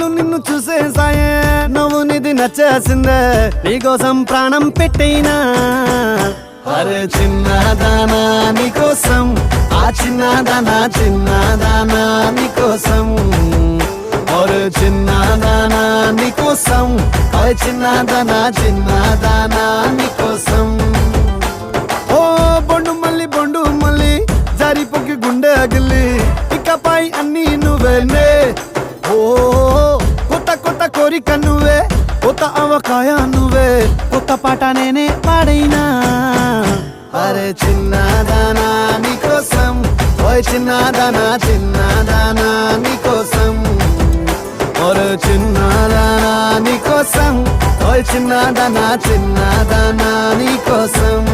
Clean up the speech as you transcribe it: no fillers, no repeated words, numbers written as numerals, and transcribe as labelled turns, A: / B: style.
A: చాలు నిన్ను చూసే సాయే నువ్వు నిధి నచ్చేసిందే నీకోసం ప్రాణం పెట్టైనా అరే చిన్నదానా నీకోసం ఆ చిన్నదానా నీకోసం ఒరే చిన్నదానా నీకోసం ఓయ్ చిన్నదానా నీకోసం ఓ బొండు మళ్ళీ జారిపోకి గుండె అగిలి ఇకపై అన్ని నువ్వేనే ఓ కొత్త కోరిక నువ్వే కొత్త అవకాయ నువ్వే కొత్త పాట నేనే పాడైనా అరే చిన్నదానా నీకోసం ఓయ్ చిన్నదానా నీకోసం ఒరే చిన్నదానా నీకోసం ఓయ్ చిన్నదానా నీకోసం